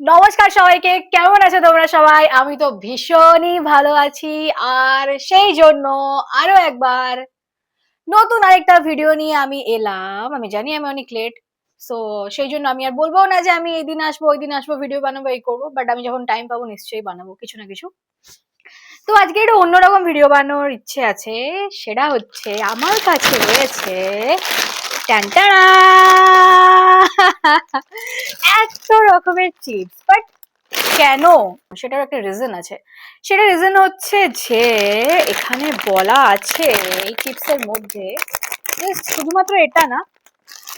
নমস্কার সবাইকে, কেমন আছো তোমরা সবাই? আমি তো ভীষণই ভালো আছি। আর সেই জন্য আরো একবার নতুন আরেকটা ভিডিও নিয়ে আমি এলাম। আমি জানি আমি অনেক লেট, সো সেই জন্য আমি আর বলবো না যে আমি এই দিন আসবো ওই দিন আসবো, ভিডিও বানাবো, এই করবো। বাট আমি যখন টাইম পাবো নিশ্চয়ই বানাবো কিছু না কিছু। তো আজকে একটু অন্যরকম ভিডিও বানানোর ইচ্ছে আছে। সেটা হচ্ছে আমার কাছে রয়েছে টানটানা এত রকমের চিপস। বাট কেন? সেটার একটা রিজন আছে। সেটা রিজন হচ্ছে যে এখানে বলা আছে এই চিপসের মধ্যে, জাস্ট শুধুমাত্র এটা না,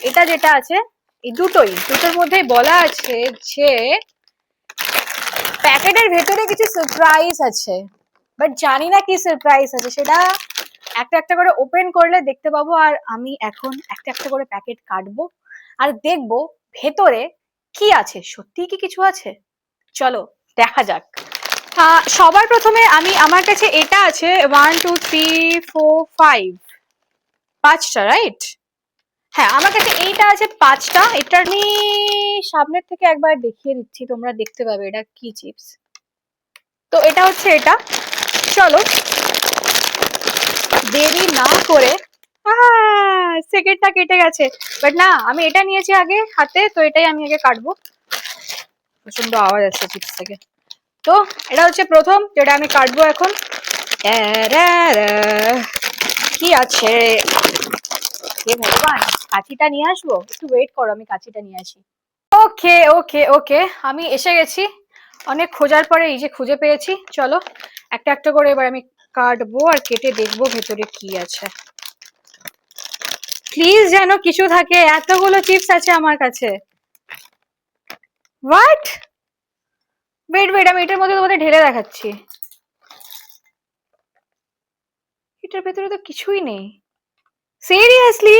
এটা যেটা আছে এই দুটোর মধ্যেই বলা আছে যে প্যাকেটের ভেতরে কিছু সারপ্রাইজ আছে। বাট জানি না কি সারপ্রাইজ আছে, সেটা একটা একটা করে ওপেন করলে দেখতে পাবো। আর আমি এখন একটা একটা করে প্যাকেট কাটবো আর দেখবো ভেতরে কি আছে, সত্যি কি কিছু আছে। চলো দেখা যাক। সবার প্রথমে আমার কাছে এটা আছে 1 2 3 4 5, পাঁচটা, রাইট? হ্যাঁ, আমার কাছে এইটা আছে পাঁচটা। এটা আমি সামনের থেকে একবার দেখিয়ে দিচ্ছি, তোমরা দেখতে পাবে এটা কি চিপস। তো এটা হচ্ছে এটা। চলো দেরি না করে, সেকেন্ডটা কেটে গেছে। বাট না, আমি এটা নিয়েছি আগে হাতে, তো এটাই আমি আগে কাটবো। প্রচন্ড আওয়াজ আসছে চিপস থেকে। তো এটা হচ্ছে প্রথম যেটা আমি কাটবো এখন। কি আছে? হে ভগবান, কাঁচিটা নিয়ে আসবো, একটু ওয়েট করো, আমি কাঁচিটা নিয়ে আসি। ওকে ওকে ওকে, আমি এসে গেছি। অনেক খোঁজার পরে এই যে খুঁজে পেয়েছি। চলো একটা একটা করে এবার আমি কাটবো আর কেটে দেখবো ভেতরে কি আছে। প্লিজ যেন কিছু থাকে, এতগুলো চিপস আছে আমার কাছে। হোয়াট? ওয়েট ওয়েট, আমি এটার মধ্যে তোমাদের ঢেলে দেখাচ্ছি। এটার ভেতরে তো কিছুই নেই। সিরিয়াসলি?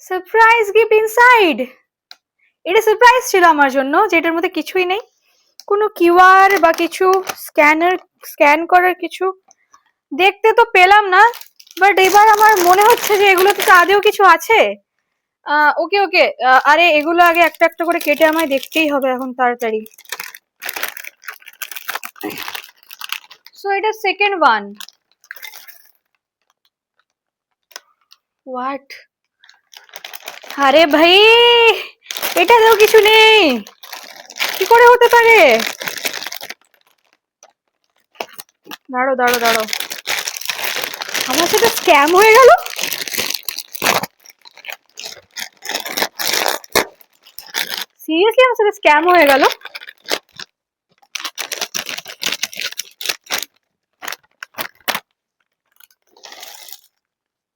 Surprise gift inside? এটা সারপ্রাইজ ছিল আমার জন্য যে এটার মধ্যে কিছুই নেই। কোনো কিউআর বা কিছু স্ক্যান করার কিছু দেখতে তো পেলাম না। বাট এবার আমার মনে হচ্ছে যে এগুলোতে তো আদেও কিছু আছে। ওকে ওকে, আরে এগুলো আগে একটা একটা করে কেটে আমায় দেখতেই হবে এখন তাড়াতাড়ি। সো এটা সেকেন্ড ওয়ান। হোয়াট? আরে ভাই, এটাতেও কিছু নেই, কি করে হতে পারে? দাঁড়ো দাঁড়ো দাঁড়ো, আমার সাথে স্ক্যাম হয়ে গেল। সিরিয়াসলি আমার সাথে স্ক্যাম হয়ে গেল।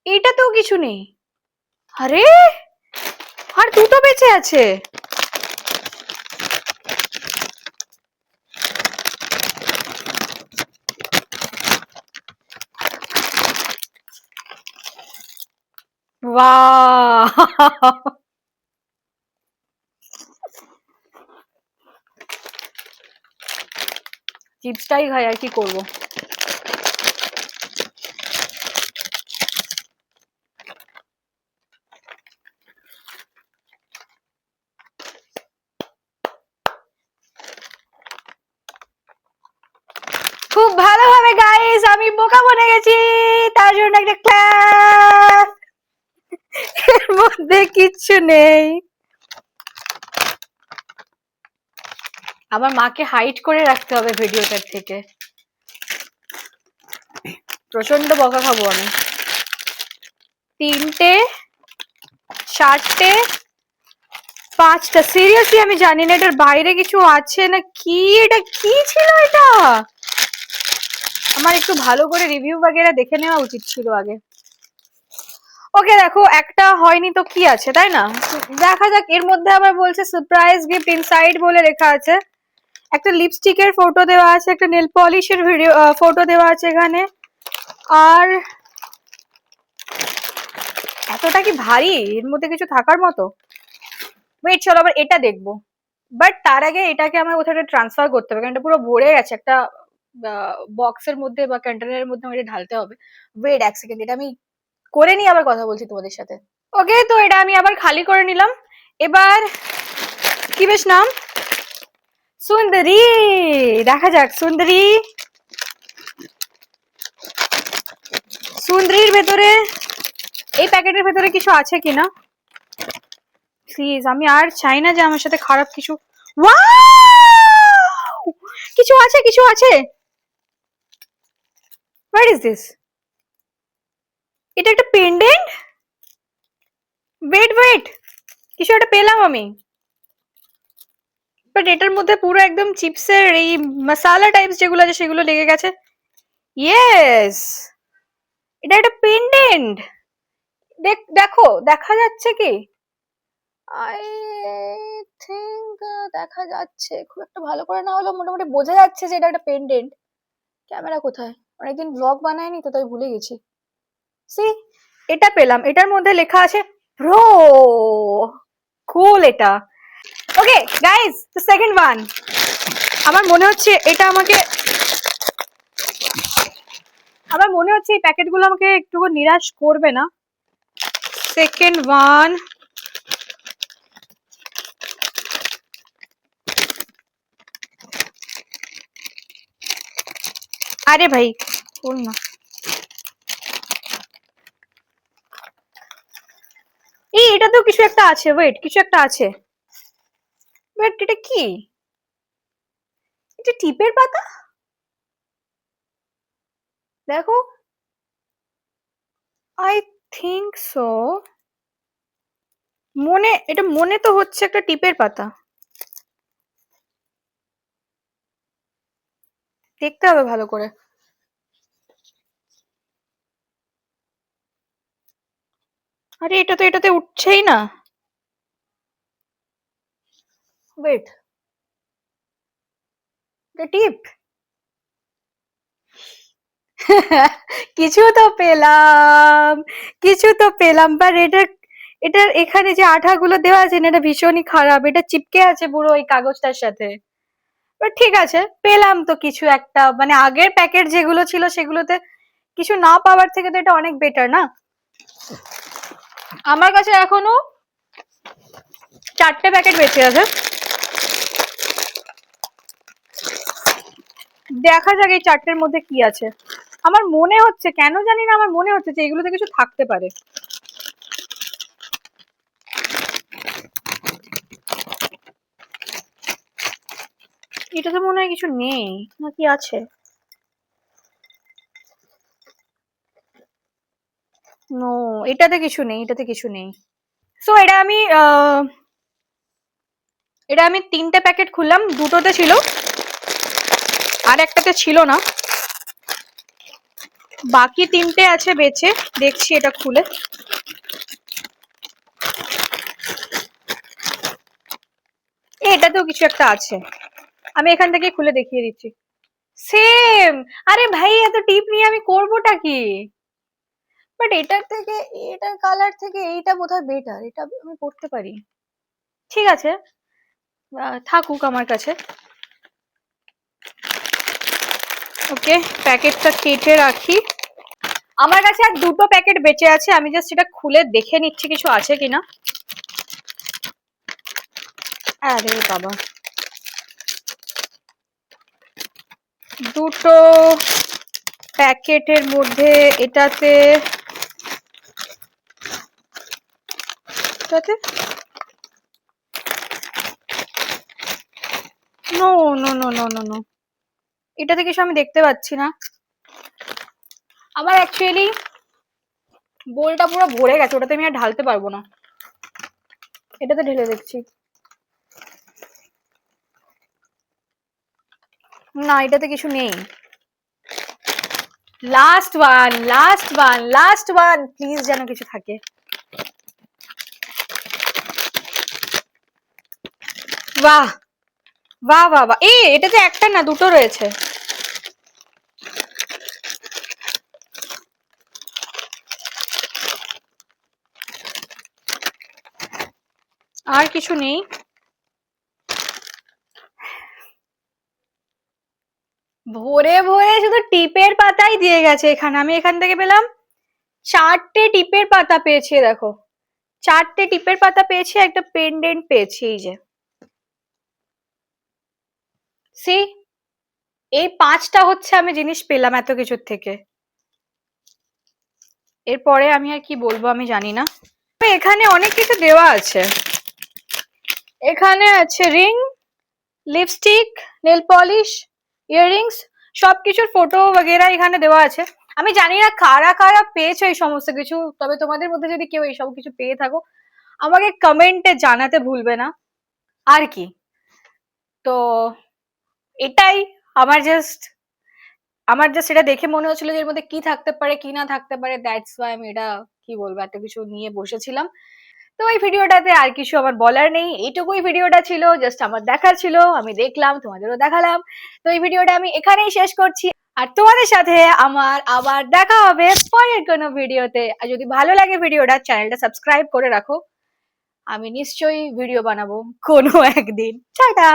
এটাতেও কিছু নেই। আরে, আর দুটো বেঁচে আছে। বাহ, চিপসটাই খাই, আর কি করবো। খুব ভালোভাবে গাইস, আমি বোকা বনে গেছি, তার জন্য একটা ক্লাস। এর মধ্যে কিচ্ছু নেই। আমার মাকে হাইড করে রাখতে হবে ভিডিওটার থেকে, প্রচন্ড বকা খাবো আমি। তিনটে, চারটে, পাঁচটা। সিরিয়াসলি আমি জানি না এটার বাইরে কিছু আছে না কি। এটা কি ছিল এটা? আমার একটু ভালো করে রিভিউ বাগেরা দেখে নেওয়া উচিত ছিল আগে। ওকে দেখো, একটা হয়নি তো কি আছে, তাই না? দেখা যাক। এর মধ্যে আবার বলছে সারপ্রাইজ গিফট ইনসাইড বলে লেখা আছে। একটা লিপস্টিকের ফটো দেওয়া আছে, একটা নেল পলিশের ভিডিও ফটো দেওয়া আছে এখানে। আর এতটা কি ভারী, এর মধ্যে কিছু থাকার মতো? ওয়েট, চলো আবার এটা দেখবো। বাট তার আগে এটাকে আমার কোথাও ট্রান্সফার করতে হবে, কারণ এটা পুরো ভরে গেছে একটা বক্সের মধ্যে বা কন্টেনারের মধ্যে আমাকে ঢালতে হবে। ওয়েট এক সেকেন্ড, এটা আমি করে নিয়ে আবার কথা বলছি তোমাদের সাথে। ওকে, তো এটা আমি আবার খালি করে নিলাম। এবার কি বেশ নাম? সুন্দরী। দেখা যাক সুন্দরী। সুন্দরীর ভেতরে এই প্যাকেটের ভেতরে কিছু আছে কিনা প্লিজ। আমি আর চাই না যে আমার সাথে খারাপ কিছু। ওয়াও, কিছু আছে, কিছু আছে। What is this? এটা একটা পেন্ডেন্ট। ওয়েট ওয়েট, কিছু একটা পেলাম আমি, বাট এটার মধ্যে পুরো একদম চিপসের এই মশালা টাইপস যেগুলো আছে সেগুলো লেগে গেছে। ইয়েস, এটা একটা পেন্ডেন্ট। দেখো দেখা যাচ্ছে কি? আই থিঙ্ক দেখা যাচ্ছে, খুব একটা ভালো করে না হলেও মোটামুটি বোঝা যাচ্ছে যে এটা একটা পেন্ডেন্ট। ক্যামেরা কোথায়? অনেকদিন ব্লগ বানাইনি তো তাই ভুলে গেছি। সি, এটা পেলাম, এটার মধ্যে লেখা আছে প্রো। কুল এটা। Okay guys, the second one. আমার মনে হচ্ছে এটা আমাকে, আমার মনে হচ্ছে এই প্যাকেটগুলো আমাকে একটু নিরাশ করবে না। Second one. আরে ভাই বল না। এই এটা তো কিছু একটা আছে, ওয়েট, কিছু একটা আছে। ওয়েট, এটা কি? এটা টিপের পাতা? দেখো, আই থিঙ্ক সো। এটা মনে তো হচ্ছে একটা টিপের পাতা। দেখতে হবে ভালো করে। আরে এটা তো এটাতে উঠছেই না। ওয়েট, এটা টিপ। কিছু তো পেলাম, কিছু তো পেলাম, বাট এটার এখানে যে আঠাগুলো দেওয়া আছে না, এটা ভীষণই খারাপ। এটা চিপকে আছে পুরো ওই কাগজটার সাথে। বাট ঠিক আছে, পেলাম তো কিছু একটা। মানে আগের প্যাকেট যেগুলো ছিল সেগুলোতে কিছু না পাওয়ার থেকে তো এটা অনেক বেটার না? আমার কাছে এখনো 4টে প্যাকেট বেঁচে আছে। দেখা যাক এই 4টের মধ্যে কি আছে। আমার মনে হচ্ছে, কেন জানি না, আমার মনে হচ্ছে যে এগুলোতে কিছু থাকতে পারে। এটাতে মনে হয় কিছু নেই, নাকি আছে? নো, এটাতে কিছু নেই, এটাতে কিছু নেই। সো এটা আমি 3টে প্যাকেট খুললাম, দুটোতে ছিল আর একটাতে ছিল না। বাকি 3টে আছে বেঁচে, দেখছি এটা খুলে। এটাতেও কিছু একটা আছে, আমি এখান থেকে খুলে দেখিয়ে দিচ্ছি। সেম। আরে ভাই, এত টিপ নিয়ে আমি করবোটা কি? বাট এটার থেকে, এটার কালার থেকে এইটা বোধহয় বেটার, এটা আমি করতে পারি। ঠিক আছে, থাকুক আমার কাছে। ওকে, প্যাকেটটা কেটে রাখি। আমার কাছে আর 2টো প্যাকেট বেঁচে আছে, আমি জাস্ট এটা খুলে দেখে নিচ্ছি কিছু আছে কিনা। আরে বাবা, 2টো প্যাকেটের মধ্যে এটাতে no no no no no no, এটাতে কিছু আমি দেখতে পাচ্ছি না। আমার অ্যাকচুয়ালি বোলটা পুরো ভরে গেছে, ওটাতে আমি আর ঢালতে পারবো না। এটাতে ঢেলে দেখছি। না, এটাতে কিছু নেই। Last one, last one, last one, please যেন কিছু থাকে। বাহ বাহ বাহ বাহ, এটাতে একটা না 2টো রয়েছে। আর কিছু নেই। ভরে ভরে শুধু টিপের পাতাই দিয়ে গেছে এখানে। আমি এখান থেকে পেলাম 4টে টিপের পাতা পেয়েছি, দেখো 4টে টিপের পাতা পেয়েছি, একটা পেন্ডেন্ট পেয়েছি, এই যে সি, এই 5টা হচ্ছে আমি জিনিস পেলাম এত কিছুর থেকে। এরপরে আমি আর কি বলবো আমি জানি না। এখানে অনেক কিছু দেওয়া আছে। এখানে আছে ring, lipstick, nail polish, earrings, সবকিছুর ফটো বগেরা এখানে দেওয়া আছে। আমি জানি না কারা কারা পেয়েছো এই সমস্ত কিছু, তবে তোমাদের মধ্যে যদি কেউ এই সব কিছু পেয়ে থাকো আমাকে কমেন্টে জানাতে ভুলবে না। আর কি, তো এটাই আমার জাস্ট এটা দেখে মনে হচ্ছিল যে এর মধ্যে কি থাকতে পারে কি না থাকতে পারে, দ্যাটস ওয়াই আমি এটা কি বলবো এত কিছু নিয়ে বসেছিলাম। তো এই ভিডিওটাতে আর কিছু আমার বলার নেই, এইটুকুই ভিডিওটা ছিল, জাস্ট আমার দেখার ছিল, আমি দেখলাম তোমাদেরও দেখালাম। তো এই ভিডিওটা আমি এখানেই শেষ করছি, আর তোমাদের সাথে আমার আবার দেখা হবে পরের কোনো ভিডিওতে। আর যদি ভালো লাগে ভিডিওটা, চ্যানেলটা সাবস্ক্রাইব করে রাখো, আমি নিশ্চয়ই ভিডিও বানাবো কোনো একদিন। টাটা।